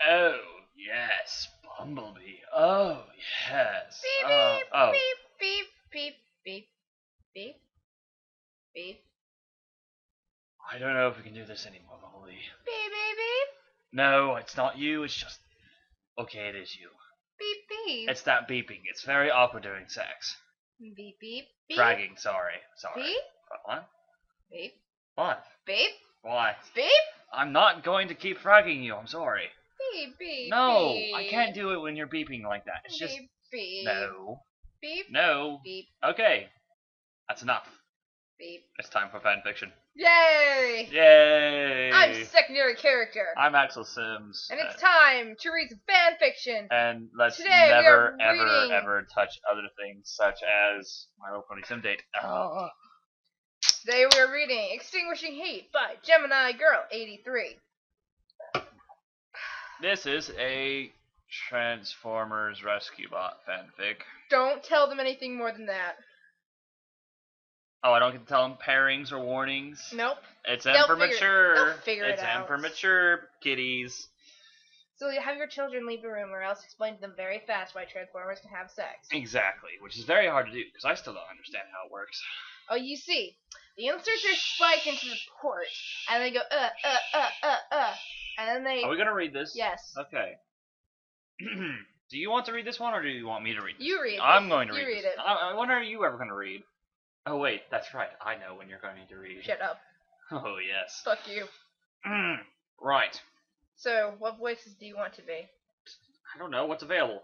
Oh, yes, Bumblebee. Oh, yes. Beep, Oh, beep, oh. beep, beep, beep, beep, beep, beep, I don't know if we can do this anymore, Bumblebee. beep, beep, beep, No, it's not you. It's just. Okay, it is you. beep, beep, It's that beeping. It's very awkward during sex. beep, beep, beep, Fragging, sorry. beep, What? beep, What? beep, Why? beep, I'm not going to keep fragging you. I'm sorry. beep, beep, No, beep. I can't do it when you're beeping like that. It's just. Beep, beep, No. beep, No. beep, Okay. That's enough. beep. It's time for fanfiction. Yay! Yay! I'm secondary character. I'm Axel Sims. And it's time to read some fan fiction. And let's Today we never, are ever, reading- ever touch other things such as My Little Pony Sim Date. Oh. Today we are reading Extinguishing Heat by Gemini Girl 83. This is a Transformers Rescuebot fanfic. Don't tell them anything more than that. Oh, I don't get to tell them pairings or warnings. Nope. It's They'll M for mature. they'll figure it It's M out. for mature, kiddies. So you have your children leave the room or else explain to them very fast why Transformers can have sex. Exactly, which is very hard to do because I still don't understand how it works. Oh, you see, the inserts their spike into the port, and they go, and then they... Are we gonna read this? Yes. Okay. Do you want to read this one, or do you want me to read this? You read it. I'm going to read You read this. it. When are you ever going to read? Oh, wait, that's right. I know when you're going to read. Shut up. Oh, yes. Fuck you. Right. So, what voices do you want to be? I don't know. What's available?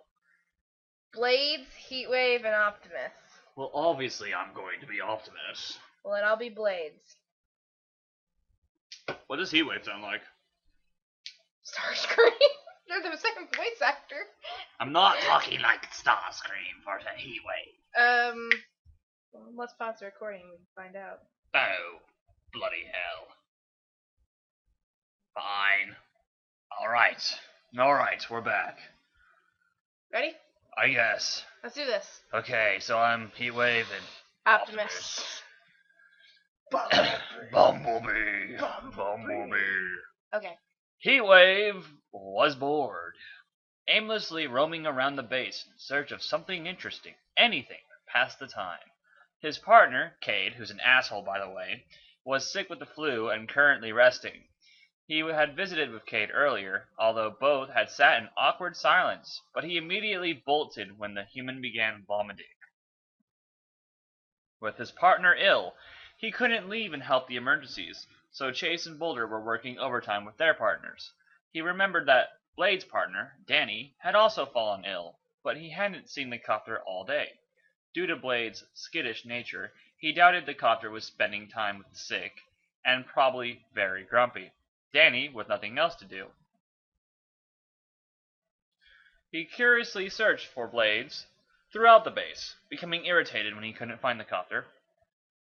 Blades, Heatwave, and Optimus. Well, obviously I'm going to be Optimus. Well, then I'll be Blades. What does Heatwave sound like? Starscream? You're the same voice actor. I'm not talking like Starscream for the Heatwave. Well, let's pause the recording and we can find out. Oh, bloody hell. Fine. Alright, we're back. Ready? I guess. Let's do this. Okay, so I'm Heatwave and Optimus. Bumblebee. Okay. Heatwave was bored, aimlessly roaming around the base in search of something interesting, anything to pass the time. His partner, Cade, who's an asshole by the way, was sick with the flu and currently resting. He had visited with Cade earlier, although both had sat in awkward silence, but he immediately bolted when the human began vomiting. With his partner ill, he couldn't leave and help the emergencies, so Chase and Boulder were working overtime with their partners. He remembered that Blade's partner, Danny, had also fallen ill, but he hadn't seen the copter all day. Due to Blade's skittish nature, he doubted the copter was spending time with the sick, and probably very grumpy. Danny with nothing else to do. He curiously searched for Blades throughout the base, becoming irritated when he couldn't find the copter.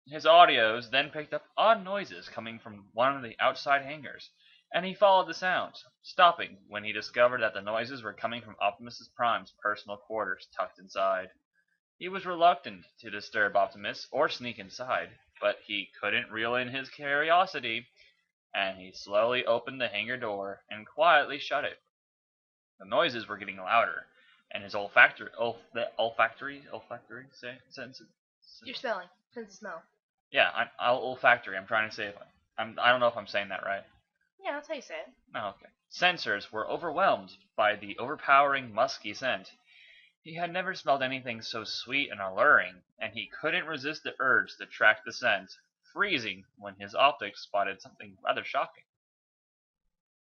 His audios then picked up odd noises coming from one of the outside hangars, and he followed the sounds, stopping when he discovered that the noises were coming from Optimus Prime's personal quarters tucked inside. He was reluctant to disturb Optimus or sneak inside, but he couldn't reel in his curiosity, and he slowly opened the hangar door and quietly shut it. The noises were getting louder, and his olfactory sense. You're smelling. Sense of smell. Yeah, olfactory. I'm trying to say it. I don't know if I'm saying that right. Yeah, that's how you say it. Oh, okay. Sensors were overwhelmed by the overpowering musky scent. He had never smelled anything so sweet and alluring, and he couldn't resist the urge to track the scent, freezing when his optics spotted something rather shocking.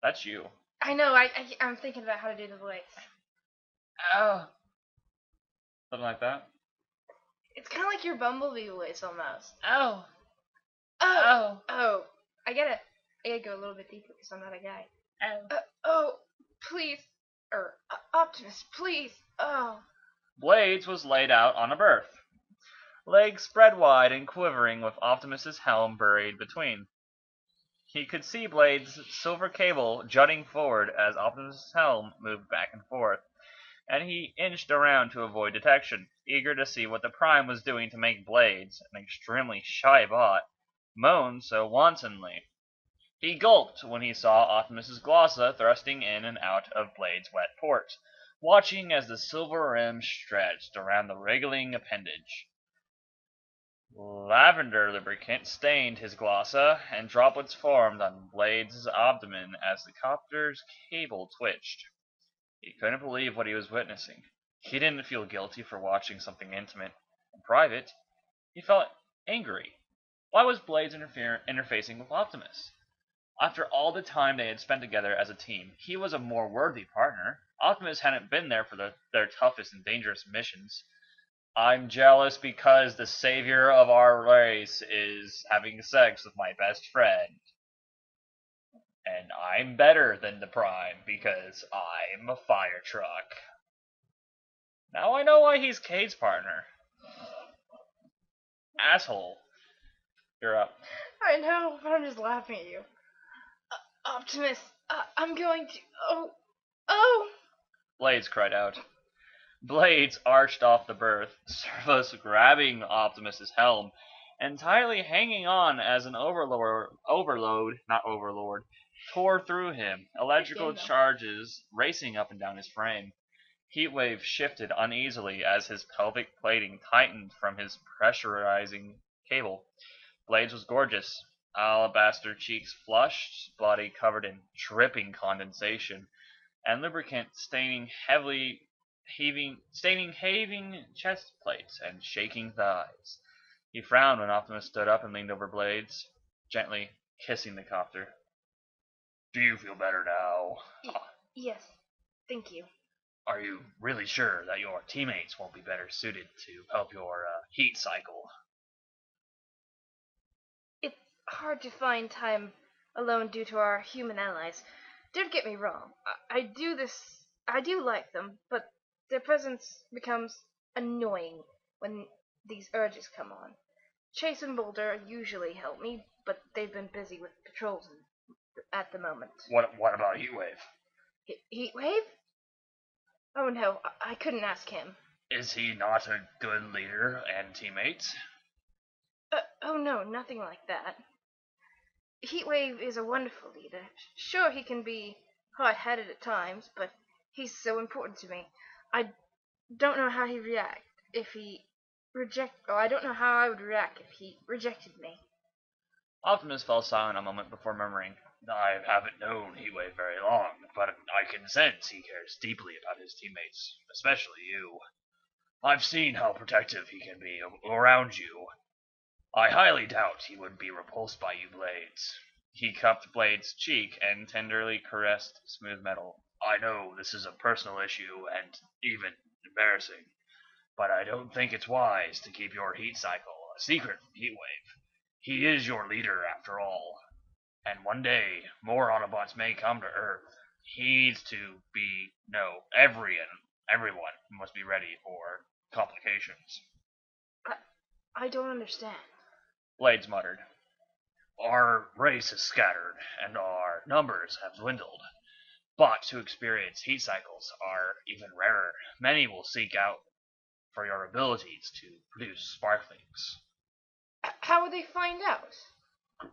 That's you. I know, I'm thinking about how to do the voice. Oh. Something like that? It's kind of like your Bumblebee voice almost. Oh. Oh. I gotta go a little bit deeper because I'm not a guy. Please. Optimus, please. Oh. Blades was laid out on a berth, legs spread wide and quivering with Optimus's helm buried between. He could see Blades' silver cable jutting forward as Optimus's helm moved back and forth, and he inched around to avoid detection, eager to see what the Prime was doing to make Blades, an extremely shy bot, moan so wantonly. He gulped when he saw Optimus's Glossa thrusting in and out of Blade's wet port, watching as the silver rim stretched around the wriggling appendage. Lavender lubricant stained his Glossa, and droplets formed on Blade's abdomen as the copter's cable twitched. He couldn't believe what he was witnessing. He didn't feel guilty for watching something intimate and private. He felt angry. Why was Blades interfacing with Optimus? After all the time they had spent together as a team, he was a more worthy partner. Optimus hadn't been there for their toughest and dangerous missions. I'm jealous because the savior of our race is having sex with my best friend. And I'm better than the Prime because I'm a fire truck. Now I know why he's Cade's partner. Asshole. You're up. I know, but I'm just laughing at you. Optimus, I'm going to. Oh! Blades cried out. Blades arched off the berth, Servos grabbing Optimus's helm, entirely hanging on as an overload, tore through him, electrical charges racing up and down his frame. Heatwave shifted uneasily as his pelvic plating tightened from his pressurizing cable. Blades was gorgeous. Alabaster cheeks flushed, body covered in dripping condensation, and lubricant staining chest plates and shaking thighs. He frowned when Optimus stood up and leaned over Blades, gently kissing the copter. Do you feel better now? Yes, thank you. Are you really sure that your teammates won't be better suited to help your heat cycle? It's hard to find time alone due to our human allies. Don't get me wrong. I do like them, but their presence becomes annoying when these urges come on. Chase and Boulder usually help me, but they've been busy with patrols at the moment. What about Heatwave? Heatwave? Oh no, I couldn't ask him. Is he not a good leader and teammate? Oh no, nothing like that. Heatwave is a wonderful leader. Sure, he can be hard-headed at times, but he's so important to me. I don't know how he'd react if he I don't know how I would react if he rejected me. Optimus fell silent a moment before murmuring, I haven't known Heatwave very long, but I can sense he cares deeply about his teammates, especially you. I've seen how protective he can be around you. I highly doubt he would be repulsed by you, Blades. He cupped Blades' cheek and tenderly caressed smooth metal. I know this is a personal issue and even embarrassing, but I don't think it's wise to keep your heat cycle a secret from Heatwave. He is your leader after all. And one day, more Autobots may come to Earth. He needs to be, everyone must be ready for complications. I don't understand. Blades muttered. Our race is scattered, and our numbers have dwindled. But to experience heat cycles are even rarer. Many will seek out for your abilities to produce sparklings. How would they find out?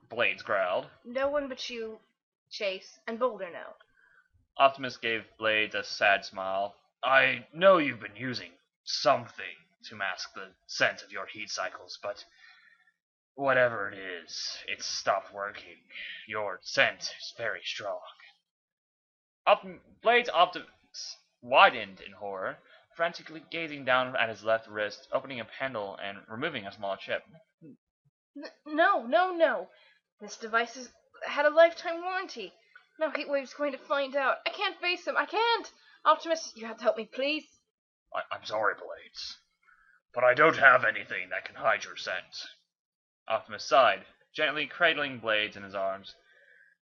Blades growled. No one but you, Chase, and Boulder know. Optimus gave Blades a sad smile. I know you've been using something to mask the sense of your heat cycles, but whatever it is, it's stopped working. Your scent is very strong. Blades' Optimus widened in horror, frantically gazing down at his left wrist, opening a handle and removing a small chip. No. This device had a lifetime warranty. Now Heatwave's going to find out. I can't face him. I can't. Optimus, you have to help me, please. I'm sorry, Blades, but I don't have anything that can hide your scent. Optimus sighed, gently cradling Blades in his arms.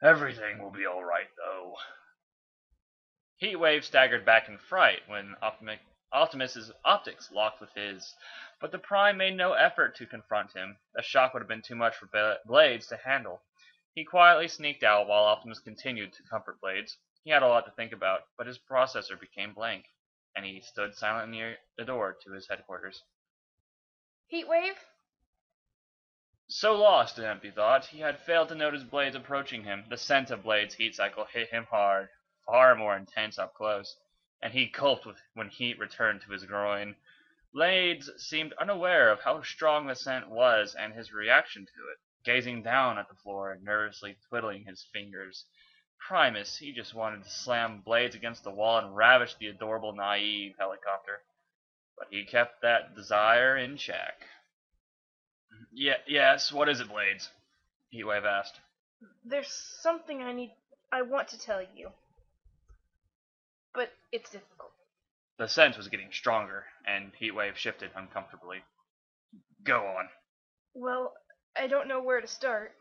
Everything will be all right, though. Heatwave staggered back in fright when Optimus's optics locked with his, but the Prime made no effort to confront him. The shock would have been too much for Blades to handle. He quietly sneaked out while Optimus continued to comfort Blades. He had a lot to think about, but his processor became blank, and he stood silent near the door to his headquarters. Heatwave? So lost in empty thought, he had failed to notice Blades approaching him. The scent of Blades' heat cycle hit him hard, far more intense up close, and he gulped when heat returned to his groin. Blades seemed unaware of how strong the scent was and his reaction to it, gazing down at the floor and nervously twiddling his fingers. Primus, he just wanted to slam Blades against the wall and ravish the adorable naive helicopter. But he kept that desire in check. Yes, what is it, Blades? Heatwave asked. There's something I want to tell you, but it's difficult. The scent was getting stronger, and Heatwave shifted uncomfortably. Go on. Well, I don't know where to start.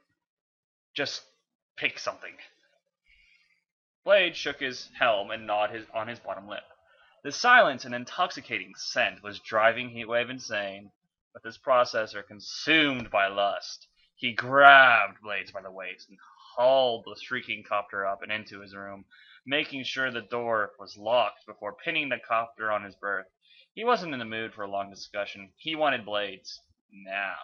Just pick something. Blade shook his helm and gnawed on his bottom lip. The silence and intoxicating scent was driving Heatwave insane. With his processor consumed by lust, he grabbed Blades by the waist and hauled the shrieking copter up and into his room, making sure the door was locked before pinning the copter on his berth. He wasn't in the mood for a long discussion. He wanted Blades now.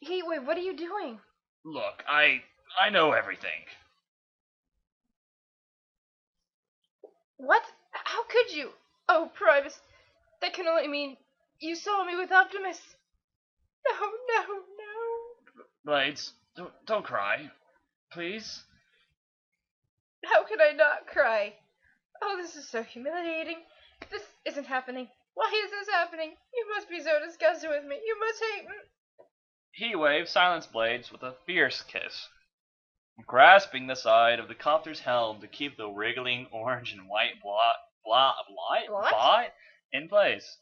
Heatwave, what are you doing? Look, I know everything. What? How could you? Oh, Primus, that can only mean you saw me with Optimus. No. Blades, don't cry. Please? How could I not cry? Oh, this is so humiliating. This isn't happening. Why is this happening? You must be so disgusted with me. You must hate me. Heatwave silenced Blades with a fierce kiss, grasping the side of the copter's helm to keep the wriggling orange and white blot in place.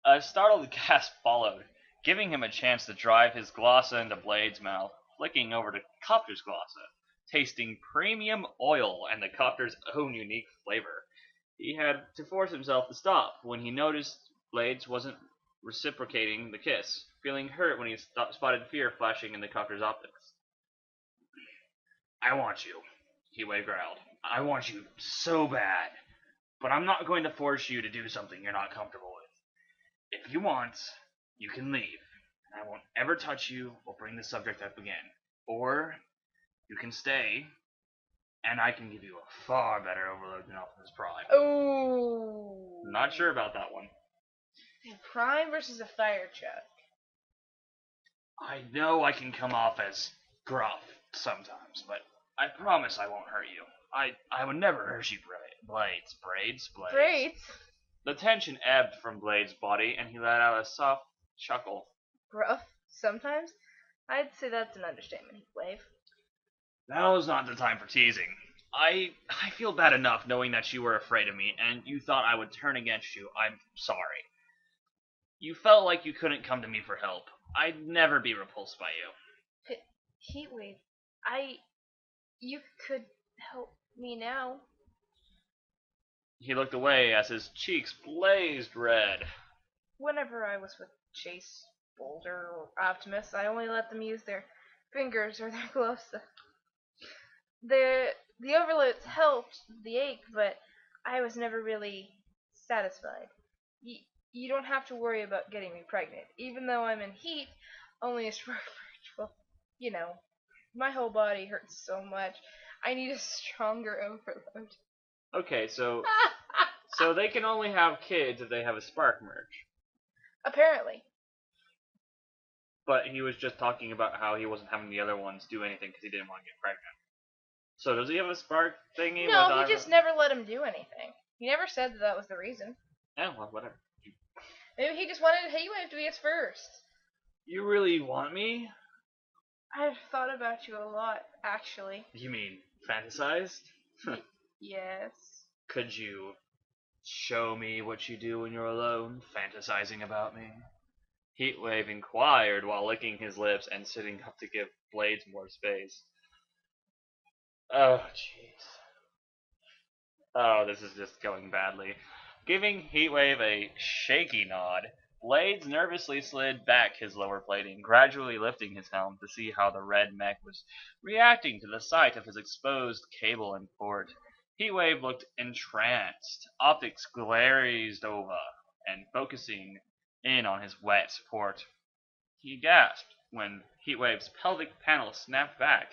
A startled gasp followed, giving him a chance to drive his glossa into Blades' mouth, flicking over to Copter's glossa, tasting premium oil and the Copter's own unique flavor. He had to force himself to stop when he noticed Blades wasn't reciprocating the kiss, feeling hurt when he spotted fear flashing in the Copter's optics. I want you, Heatwave growled. I want you so bad, but I'm not going to force you to do something you're not comfortable with. If you want, you can leave, and I won't ever touch you or bring the subject up again. Or you can stay, and I can give you a far better overload than Optimus Prime. Oh. Not sure about that one. Prime versus a fire truck. I know I can come off as gruff sometimes, but I promise I won't hurt you. I would never hurt you, Blades. Braids? The tension ebbed from Blades' body, and he let out a soft chuckle. Gruff? Sometimes? I'd say that's an understatement, Heatwave. Now's not the time for teasing. I feel bad enough knowing that you were afraid of me, and you thought I would turn against you. I'm sorry. You felt like you couldn't come to me for help. I'd never be repulsed by you. Heatwave, you could help me now. He looked away as his cheeks blazed red. Whenever I was with Chase, Boulder, or Optimus, I only let them use their fingers or their gloves. The overloads helped the ache, but I was never really satisfied. You don't have to worry about getting me pregnant, even though I'm in heat, only a short well, you know, my whole body hurts so much. I need a stronger overload. Okay, so they can only have kids if they have a spark merge. Apparently. But he was just talking about how he wasn't having the other ones do anything because he didn't want to get pregnant. So does he have a spark thingy? No, he just never let him do anything. He never said that was the reason. Yeah, well, whatever. Maybe he just wanted Heatwave to be his first. You really want me? I've thought about you a lot, actually. You mean fantasized? Yes. Could you show me what you do when you're alone, fantasizing about me? Heatwave inquired while licking his lips and sitting up to give Blades more space. Oh, jeez. Oh, this is just going badly. Giving Heatwave a shaky nod, Blades nervously slid back his lower plating, gradually lifting his helm to see how the red mech was reacting to the sight of his exposed cable and port. Heatwave looked entranced, optics glazed over, and focusing in on his wet port. He gasped, when Heatwave's pelvic panel snapped back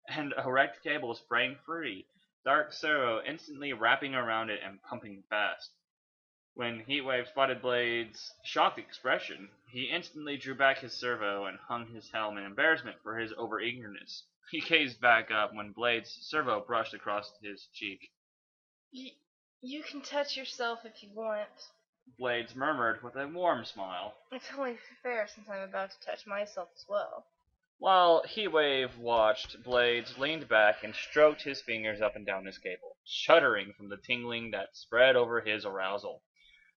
and a wrecked cable sprang free, Dark Servo instantly wrapping around it and pumping fast. When Heatwave spotted Blade's shocked expression, he instantly drew back his servo and hung his helm in embarrassment for his overeagerness. He gazed back up when Blade's servo brushed across his cheek. You can touch yourself if you want. Blades murmured with a warm smile. It's only fair since I'm about to touch myself as well. While Heatwave watched, Blades leaned back and stroked his fingers up and down his cable, shuddering from the tingling that spread over his arousal.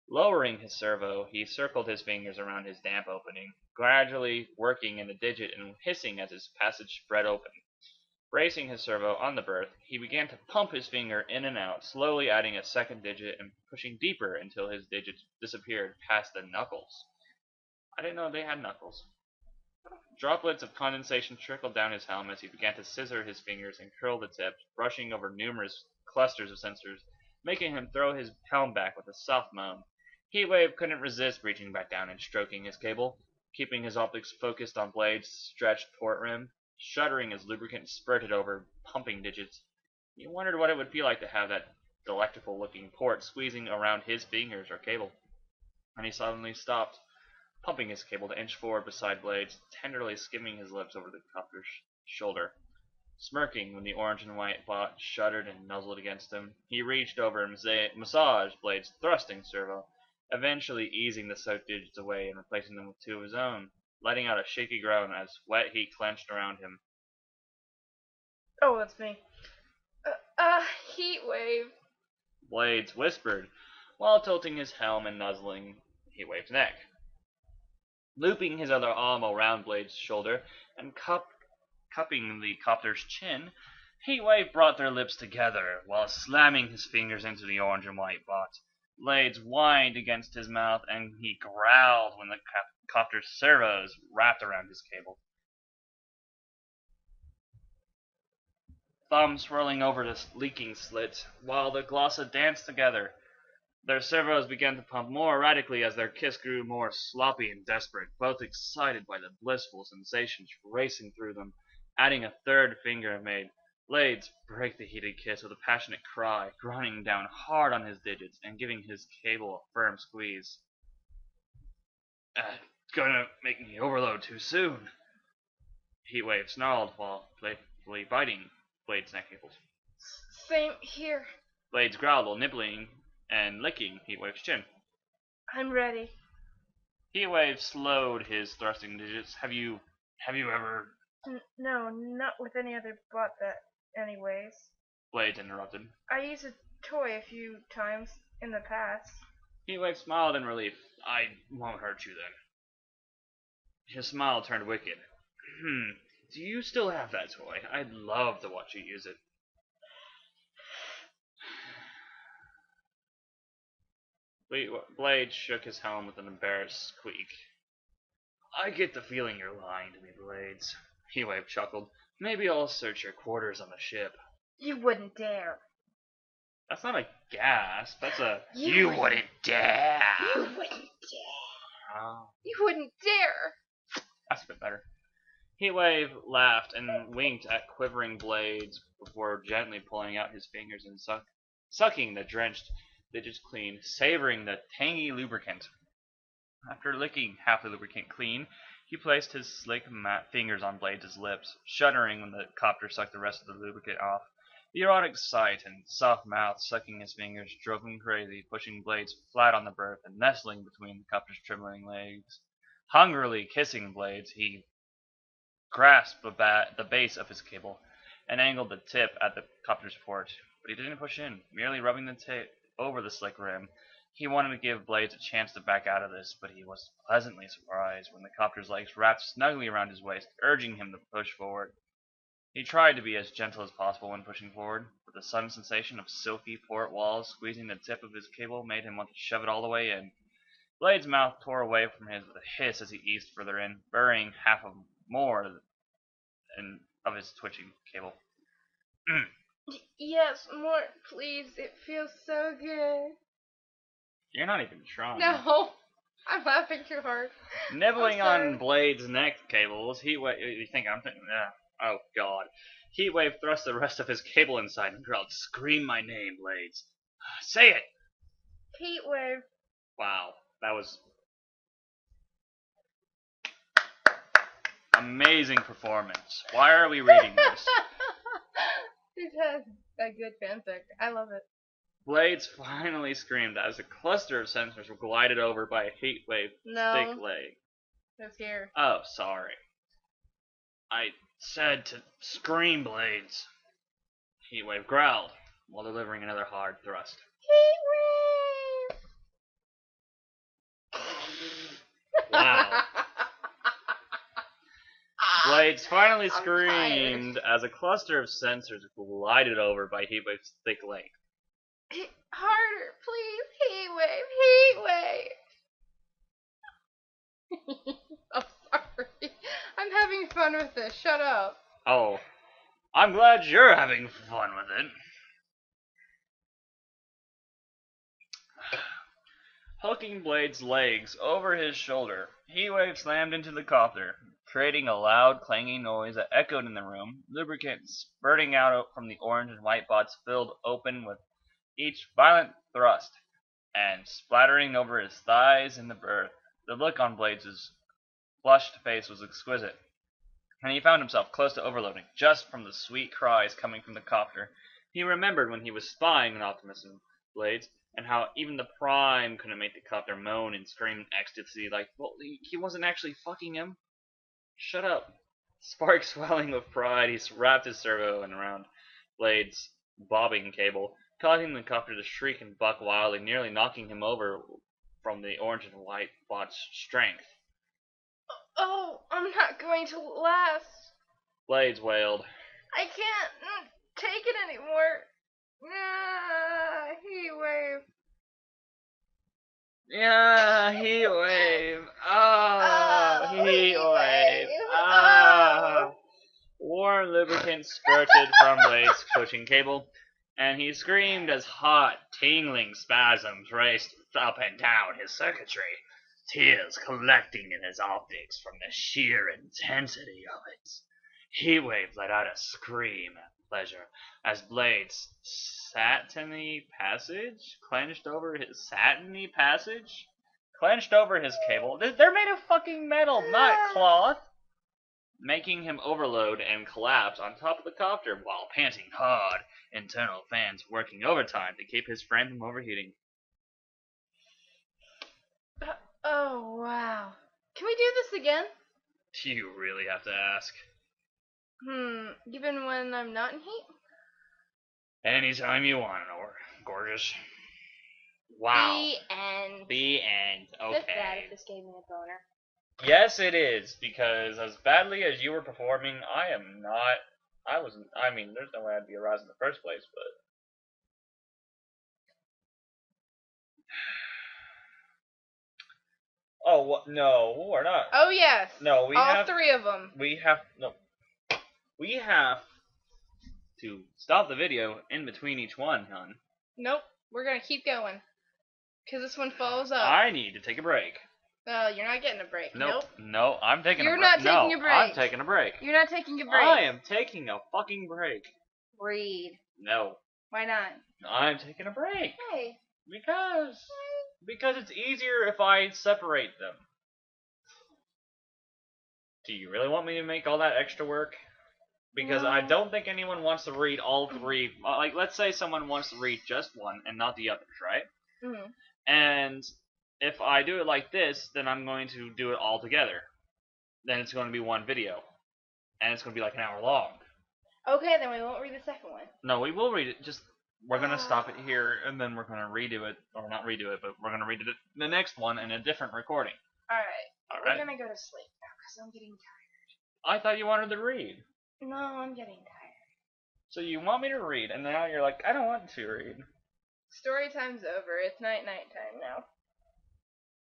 Lowering his servo, he circled his fingers around his damp opening, gradually working in the digit and hissing as his passage spread open. Bracing his servo on the berth, he began to pump his finger in and out, slowly adding a second digit and pushing deeper until his digits disappeared past the knuckles. I didn't know they had knuckles. Droplets of condensation trickled down his helm as he began to scissor his fingers and curl the tips, brushing over numerous clusters of sensors, making him throw his helm back with a soft moan. Heatwave couldn't resist reaching back down and stroking his cable, keeping his optics focused on Blade's stretched port rim. Shuddering as lubricant spurted over pumping digits, he wondered what it would feel like to have that delectable-looking port squeezing around his fingers or cable. And he suddenly stopped, pumping his cable to inch forward beside Blades, tenderly skimming his lips over the copter's shoulder. Smirking when the orange and white bot shuddered and nuzzled against him, he reached over and massaged Blade's thrusting servo, eventually easing the soaked digits away and replacing them with two of his own, letting out a shaky groan as wet heat clenched around him. Oh, that's me. Heatwave. Blades whispered, while tilting his helm and nuzzling Heatwave's neck. Looping his other arm around Blade's shoulder and cupping the copter's chin, Heatwave brought their lips together while slamming his fingers into the orange and white bot. Blades whined against his mouth and he growled when the copter's servos wrapped around his cable. Thumb swirling over the leaking slit, while the glossa danced together. Their servos began to pump more erratically as their kiss grew more sloppy and desperate, both excited by the blissful sensations racing through them. Adding a third finger made Blades break the heated kiss with a passionate cry, grinding down hard on his digits and giving his cable a firm squeeze. Gonna make me overload too soon. Heatwave snarled while playfully biting Blade's neck cables. Same here. Blades growled while nibbling and licking Heatwave's chin. I'm ready. Heatwave slowed his thrusting digits. Have you ever... No, not with any other bot that anyways. Blades interrupted. I used a toy a few times in the past. Heatwave smiled in relief. I won't hurt you then. His smile turned wicked. Do you still have that toy? I'd love to watch you use it. Blade shook his helm with an embarrassed squeak. I get the feeling you're lying to me, Blades. Heatwave chuckled. Maybe I'll search your quarters on the ship. You wouldn't dare. That's not a gasp. That's a... You wouldn't dare. You wouldn't dare. Oh. You wouldn't dare. That's a bit better. Heatwave laughed and winked at quivering Blades before gently pulling out his fingers and sucking the drenched digits clean, savoring the tangy lubricant. After licking half the lubricant clean, he placed his slick fingers on Blades' lips, shuddering when the copter sucked the rest of the lubricant off. The erotic sight and soft mouth sucking his fingers drove him crazy, pushing Blades flat on the berth and nestling between the copter's trembling legs. Hungrily kissing Blades, he grasped the base of his cable and angled the tip at the copter's port, but he didn't push in, merely rubbing the tip over the slick rim. He wanted to give Blades a chance to back out of this, but he was pleasantly surprised when the copter's legs wrapped snugly around his waist, urging him to push forward. He tried to be as gentle as possible when pushing forward, but the sudden sensation of silky port walls squeezing the tip of his cable made him want to shove it all the way in. Blades' mouth tore away from his with a hiss as he eased further in, burying half of his twitching cable. Yes, more, please. It feels so good. You're not even trying. No. I'm laughing too hard. Nibbling I'm sorry. on Blade's neck cables, Heatwave. You think I'm thinking? Oh God. Heatwave thrust the rest of his cable inside and growled, "Scream my name, Blades. Say it." Heatwave. Wow, that was amazing performance. Why are we reading this? Because a good fanfic. I love it. Blades finally screamed as a cluster of sensors were glided over by a Heatwave thick leg. It's here. Oh, sorry. I said to scream, Blades. Heatwave growled while delivering another hard thrust. Heatwave! Wow. Blades finally screamed as a cluster of sensors glided over by Heatwave's thick leg. Harder, please, Heatwave! I'm sorry. I'm having fun with this. Shut up. Oh, I'm glad you're having fun with it. Hooking Blade's legs over his shoulder, Heatwave slammed into the copter, creating a loud, clanging noise that echoed in the room. Lubricant spurting out from the orange and white bots filled open with each violent thrust, and splattering over his thighs in the berth. The look on Blade's flushed face was exquisite, and he found himself close to overloading just from the sweet cries coming from the copter. He remembered when he was spying on Optimus and Blades, and how even the Prime couldn't make the copter moan and scream in ecstasy like, well, he wasn't actually fucking him. Shut up. Spark swelling with pride, he wrapped his servo around Blade's bobbing cable, causing the copter to shriek and buck wildly, nearly knocking him over from the orange and white bot's strength. Oh, I'm not going to last. Blades wailed. I can't take it anymore. Heatwave. Yeah, Heatwave. Oh, Heatwave. Oh. Warm lubricant spurted from Blade's coaching cable, and he screamed as hot, tingling spasms raced up and down his circuitry, tears collecting in his optics from the sheer intensity of it. Heatwave let out a scream of pleasure as Blade's satiny passage clenched over his cable. They're made of fucking metal, not cloth. Making him overload and collapse on top of the copter while panting hard, internal fans working overtime to keep his frame from overheating. Oh, wow. Can we do this again? Do you really have to ask? Even when I'm not in heat? Anytime you want, gorgeous. Wow. The end. The end. That's bad Okay. if this gave me a boner. Yes, it is, because as badly as you were performing, I am not. I mean, there's no way I'd be aroused in the first place, but. Oh, what? No, we're not. Oh, yes. No, we All have. three of them. We have. No. We have to stop the video in between each one, hon. Nope. We're going to keep going. Because this one follows up. I need to take a break. You're not getting a break. Nope. No, I'm taking a break. You're not taking a break. I'm taking a break. You're not taking a break. I am taking a fucking break. Read. No. Why not? I'm taking a break. Hey. Because it's easier if I separate them. Do you really want me to make all that extra work? Because No. I don't think anyone wants to read all three. Like, let's say someone wants to read just one and not the others, right? Mm-hmm. And if I do it like this, then I'm going to do it all together. Then it's going to be one video. And it's going to be like an hour long. Okay, then we won't read the second one. No, we will read it. Just, we're going to stop it here, and then we're going to redo it. Or not redo it, but we're going to read it the next one in a different recording. Alright. Alright? We're going to go to sleep now, because I'm getting tired. I thought you wanted to read. No, I'm getting tired. So you want me to read, and now you're like, I don't want to read. Story time's over. It's night time now.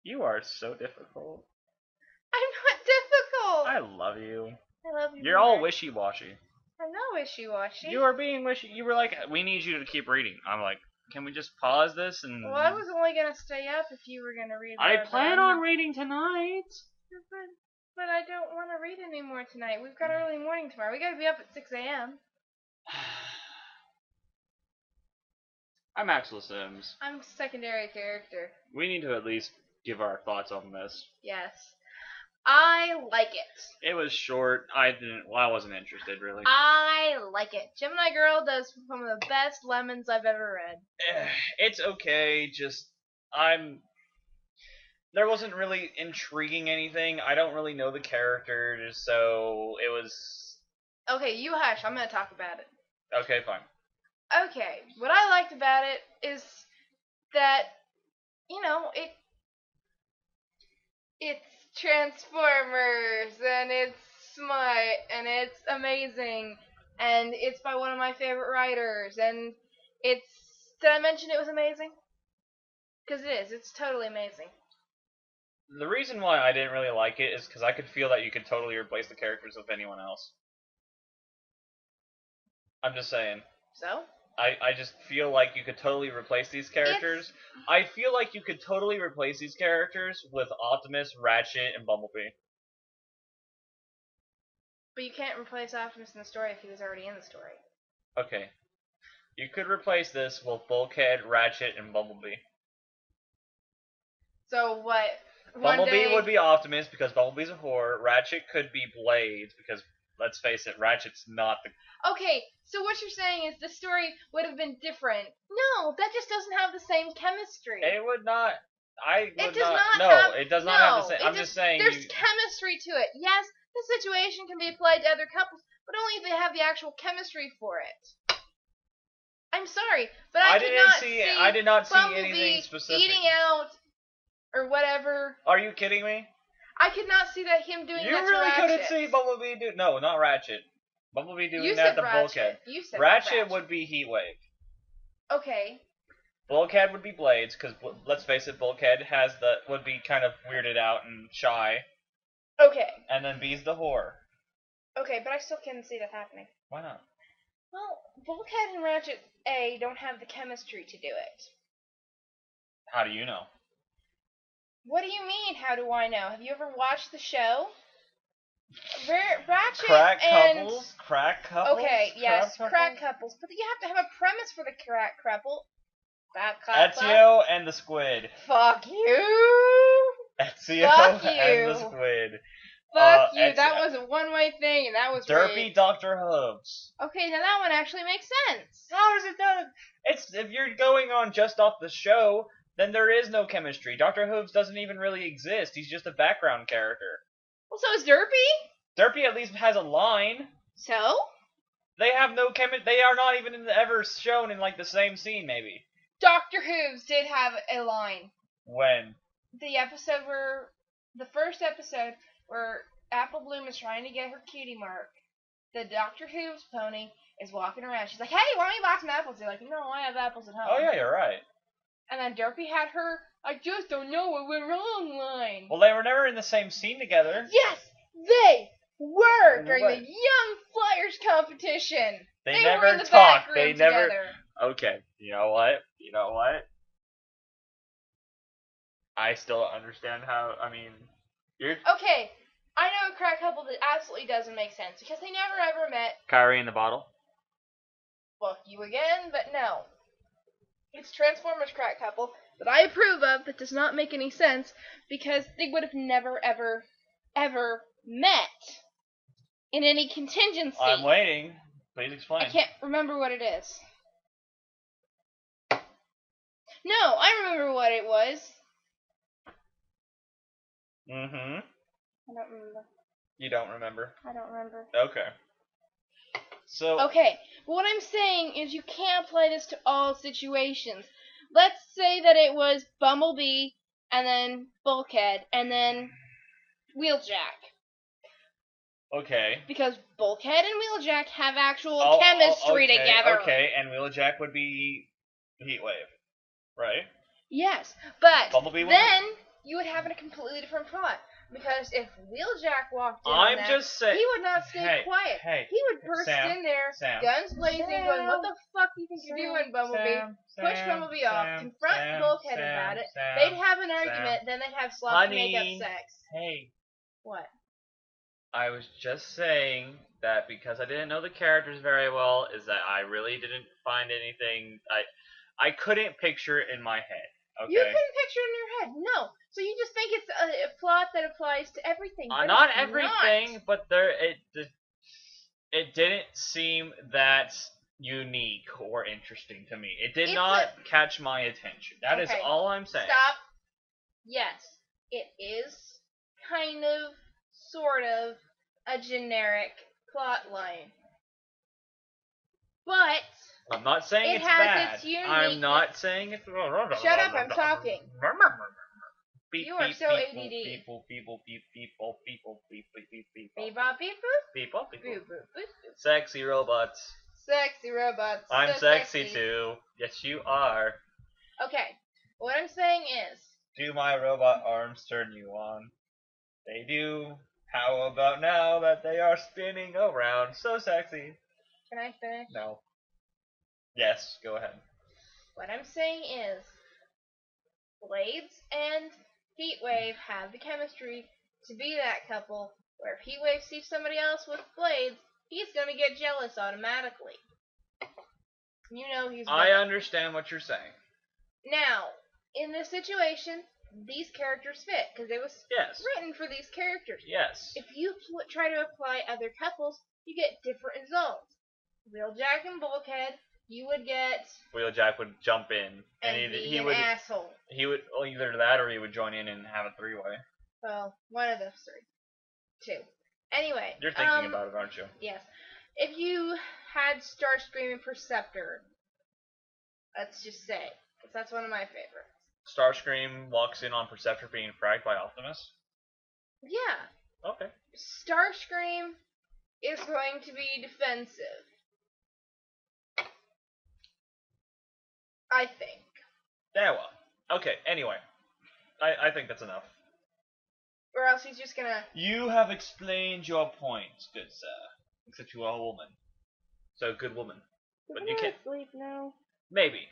You are so difficult. I'm not difficult. I love you. I love you. You're all wishy-washy. I'm not wishy-washy. You are being wishy. You were like, we need you to keep reading. I'm like, Can we just pause this and... Well, I was only gonna stay up if you were gonna read more. I plan on reading tonight. But I don't want to read anymore tonight. We've got early morning tomorrow. We gotta be up at 6 a.m. I'm Axel Sims. I'm secondary character. We need to at least give our thoughts on this. Yes. I like it. It was short. I wasn't interested, really. I like it. Gemini Girl does some of the best lemons I've ever read. It's okay, just... There wasn't really intriguing anything. I don't really know the characters, so it was... Okay, you hush. I'm gonna talk about it. Okay, fine. Okay, what I liked about it is that, you know, it's Transformers, and it's smart, and it's amazing, and it's by one of my favorite writers, and it's... Did I mention it was amazing? Because it is. It's totally amazing. The reason why I didn't really like it is because I could feel that you could totally replace the characters with anyone else. I'm just saying. So? I just feel like you could totally replace these characters. I feel like you could totally replace these characters with Optimus, Ratchet, and Bumblebee. But you can't replace Optimus in the story if he was already in the story. Okay. You could replace this with Bulkhead, Ratchet, and Bumblebee. So what? Bumblebee would be Optimus because Bumblebee's a whore. Ratchet could be Blades because, let's face it, Ratchet's not the... Okay, so what you're saying is the story would have been different. No, that just doesn't have the same chemistry. It would not. It does not No, have, it does not have the same. I'm just saying. There's chemistry to it. Yes, the situation can be applied to other couples, but only if they have the actual chemistry for it. I'm sorry, but I did not see Bumblebee anything specific. eating out or whatever. Are you kidding me? I could not see that him doing that to Ratchet. You really couldn't see Bumblebee do... No, not Ratchet. Bumblebee doing that to Bulkhead. You said Ratchet would be Heatwave. Okay. Bulkhead would be Blades, because let's face it, Bulkhead would be kind of weirded out and shy. Okay. And then Bee's the whore. Okay, but I still can't see that happening. Why not? Well, Bulkhead and Ratchet A don't have the chemistry to do it. How do you know? What do you mean, how do I know? Have you ever watched the show? Ratchet Crack and... couples? Crack couples? Okay, yes, crack couples. But you have to have a premise for the crack couple. Ezio and the squid. Fuck you! Ezio Fuck you. and the squid. Fuck you, that was a one-way thing, and that was Derpy rigged. Dr. Hooves. Okay, now that one actually makes sense. How does it do? If you're going on just off the show, then there is no chemistry. Dr. Hooves doesn't even really exist. He's just a background character. Well, so is Derpy? Derpy at least has a line. So? They have no They are not even ever shown in, like, the same scene, maybe. Dr. Hooves did have a line. When? The first episode where Apple Bloom is trying to get her cutie mark. The Dr. Hooves pony is walking around. She's like, hey, why don't you buy some apples? They're like, no, I have apples at home. Oh, yeah, you're right. And then Derpy had her, I just don't know what went wrong line. Well, they were never in the same scene together. Yes, they were during the Young Flyers competition. They were never in the talked. Back room together. Okay, you know what? I still don't understand how, you're... Okay, I know a crack couple that absolutely doesn't make sense, because they never ever met. Kyrie in the bottle? Fuck you again, but no. It's Transformers crack couple that I approve of that does not make any sense, because they would have never ever, ever met in any contingency. I'm waiting. Please explain. I can't remember what it is. No, I remember what it was. Mm-hmm. I don't remember. You don't remember? I don't remember. Okay. So... Okay, but what I'm saying is you can't apply this to all situations. Let's say that it was Bumblebee, and then Bulkhead, and then Wheeljack. Okay. Because Bulkhead and Wheeljack have actual chemistry together. Okay, and Wheeljack would be Heatwave, right? Yes, but Bumblebee then you would have a completely different plot. Because if Wheeljack walked in I'm on that, just saying. he would not stay Hey, quiet. hey, He would burst Sam, in there, Sam, guns blazing, going, "What the fuck do you think you're doing, Bumblebee?" Push Bumblebee off, confront Bulkhead about it. They'd have an argument, then they'd have sloppy makeup sex. Hey. What? I was just saying that because I didn't know the characters very well, is that I really didn't find anything. I couldn't picture it in my head. Okay. You couldn't picture it in your head, no. So you just think it's a plot that applies to everything. But not it's everything, not. but it didn't seem that unique or interesting to me. It did not catch my attention. That is all I'm saying. Stop. Yes, it is kind of, sort of, a generic plot line. But I'm not saying it's has bad. its uniqueness. I'm not saying it's. Shut up, I'm talking. You are so ADD. People. Bebop, beep, boop. Boop, boop, boop. Sexy robots. Sexy robots. I'm so sexy too. Yes, you are. Okay, what I'm saying is. Do my robot arms turn you on? They do. How about now that they are spinning around? So sexy. Can I finish? No. Yes, go ahead. What I'm saying is, Blades and Heatwave have the chemistry to be that couple where if Heatwave sees somebody else with Blades, he's gonna get jealous automatically. You know he's gonna. I understand what you're saying. Now, in this situation, these characters fit because it was written for these characters. Yes. If you try to apply other couples, you get different results. Wheeljack and Bulkhead, you would get. Wheeljack would jump in and he would asshole. He would either that or he would join in and have a three-way. Well, one of those three. Two. Anyway. You're thinking about it, aren't you? Yes. If you had Starscream and Perceptor, let's just say, because that's one of my favorites. Starscream walks in on Perceptor being fragged by Optimus? Yeah. Okay. Starscream is going to be defensive. I think. Yeah, well. Okay, anyway. I think that's enough. Or else he's just gonna. You have explained your point, good sir. Except you are a woman. So, good woman. But you can't. Sleep now. Maybe.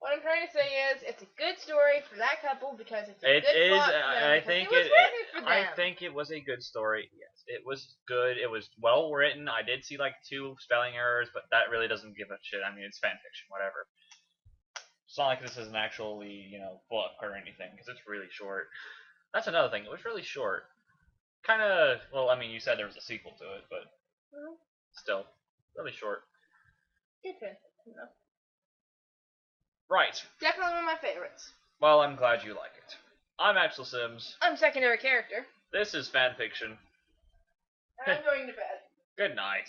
What I'm trying to say is, it's a good story for that couple because it's a good plot for them. I think it was written for them. I think it was a good story. Yes, it was good. It was well written. I did see like 2 spelling errors, but that really doesn't give a shit. I mean, it's fan fiction, whatever. It's not like this is an actually, book or anything because it's really short. That's another thing. It was really short. Kind of. Well, I mean, you said there was a sequel to it, but still, really short. Good fan fiction, though. Right. Definitely one of my favorites. Well, I'm glad you like it. I'm Axel Sims. I'm secondary character. This is Fanfiction. I'm going to bed. Good night.